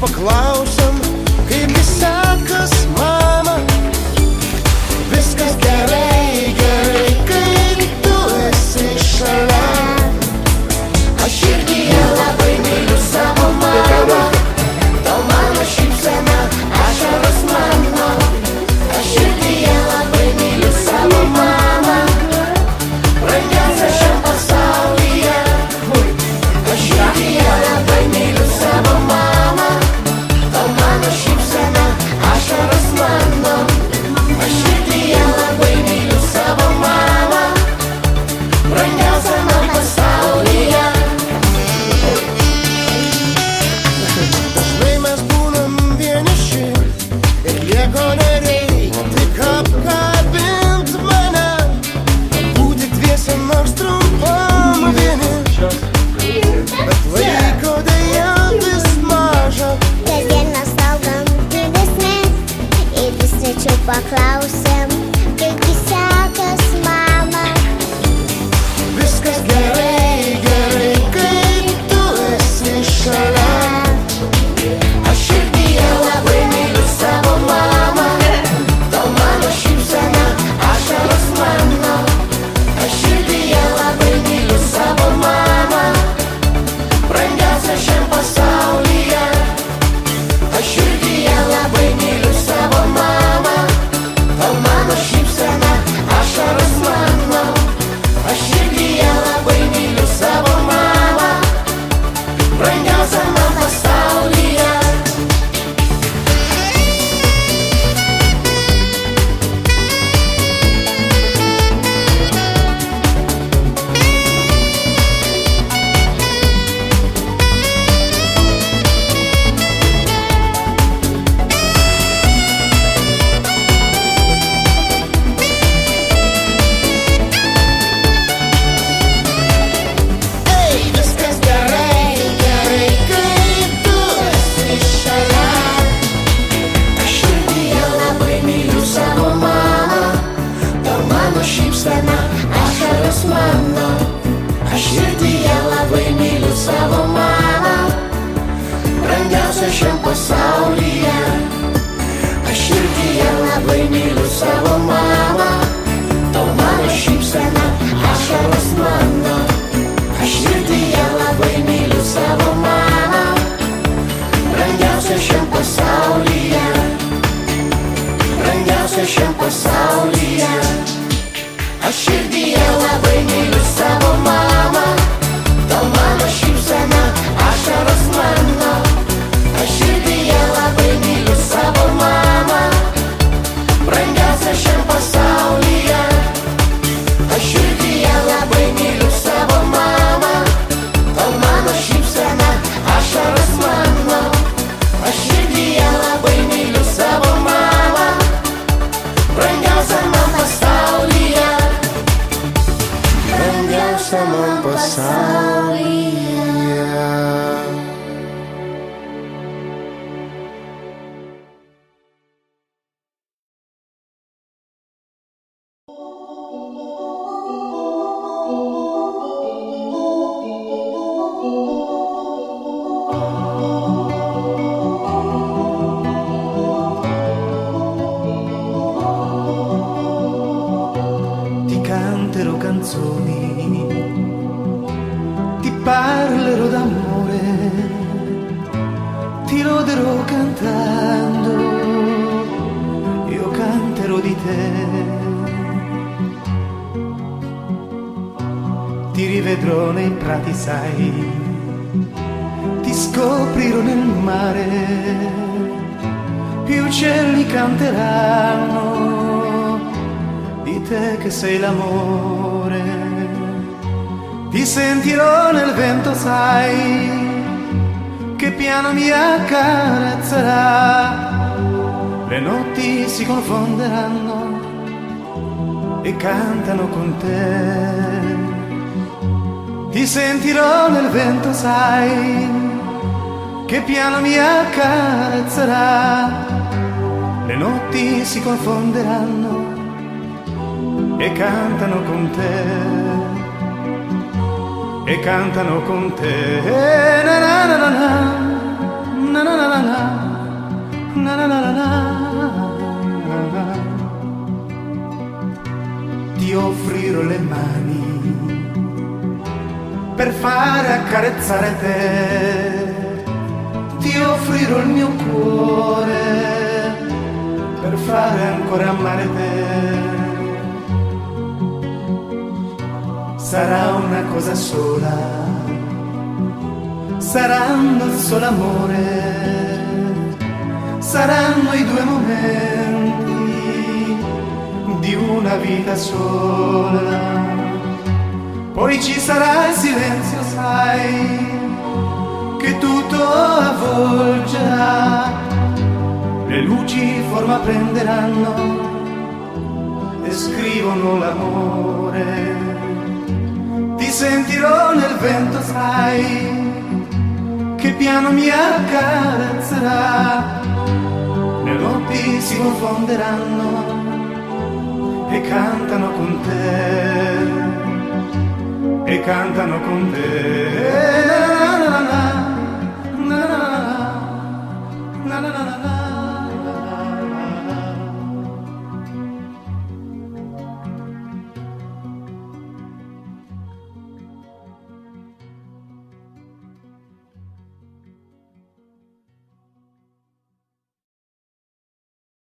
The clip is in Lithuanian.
paklausiam, kaip sekas, mama. Viskas gerai, gerai, kai tu esi šalia. Aš širdyje labai myliu savo mamą. Tau mano šypsena, ašaros mano. Aš širdyje labai myliu savo mamą. Brangiausia šiam pasaulyje. Aš širdyje labai myliu savo mamą. Tau mano šypsena, ašaros mano. Aš širdyje labai myliu savo mamą. Brangiausia man pasaulyje. Dažnai mes būnam vieniši ir nieko nereik, tik apkabint mane. Būti dviese nors trumpam vieni, bet laiko deja vis maža. Kasdien mes valgom didesni ir vis rečiau paklausiam, kaip sekas, mama. Viskas gerai, gerai, kai tu esi šalia. Aš širdyje labai myliu savo mamą. Tau mano šypsena, ašaros mano. Aš širdyje labai myliu savo mamą. Brangiausia šiam pasaulyje. Aš širdyje labai myliu savo mamą. Tau mano šypsena, ašaros mano. Aš širdyje labai myliu savo mamą. Brangiausia man pasaulyje. Ei, viskas gerai, gerai, kai tu esi šalia. Aš širdyje labai myliu savo mamą. Tau mano šypsena, ašaros mano. Aš širdyje labai myliu savo mamą. Brangiausia šiam pasaulyje. Aš širdyje labai myliu savo mamą. Tau mano šypsena, ašaros mano. Aš širdyje labai myliu savo mamą. Brangiausia šiam pasaulyje. Brangiausia šiam pasaulyje. Aš širdyje labai myliu savo mamą. Tau mano šypsena, ašaros mano. Aš širdyje labai myliu savo mamą. Brangiausia šiam pasaulyje. Aš širdyje labai myliu savo mamą. Tau mano šypsena, ašaros mano. Aš širdyje labai myliu savo mamą. Brangiausia man pasaulyje. Brangiausia man pasaulyje. Ti canterò canzoni, ti parlerò d'amore, ti loderò cantando, io canterò di te. Ti rivedrò nei prati, sai, ti scoprirò nel mare, gli uccelli canteranno di te che sei l'amore. Ti sentirò nel vento, sai, che piano mi accarezzerà. Le notti si confonderanno e cantano con te. Ti sentirò nel vento, sai, che piano mi accarezzerà. Le notti si confonderanno e cantano con te, e cantano con te. Na na na na na, na na na na na, na na na na na. Ti offrirò le mani per fare accarezzare te, ti offrirò il mio cuore per fare ancora amare te. Sarà una cosa sola, saranno il solo amore, saranno i due momenti di una vita sola. Poi ci sarà il silenzio, sai, che tutto avvolgerà, le luci forma prenderanno e scrivono l'amore. Ti sentirò nel vento, sai, che piano mi accarezzerà, le notti si confonderanno e cantano con te, e cantano con te.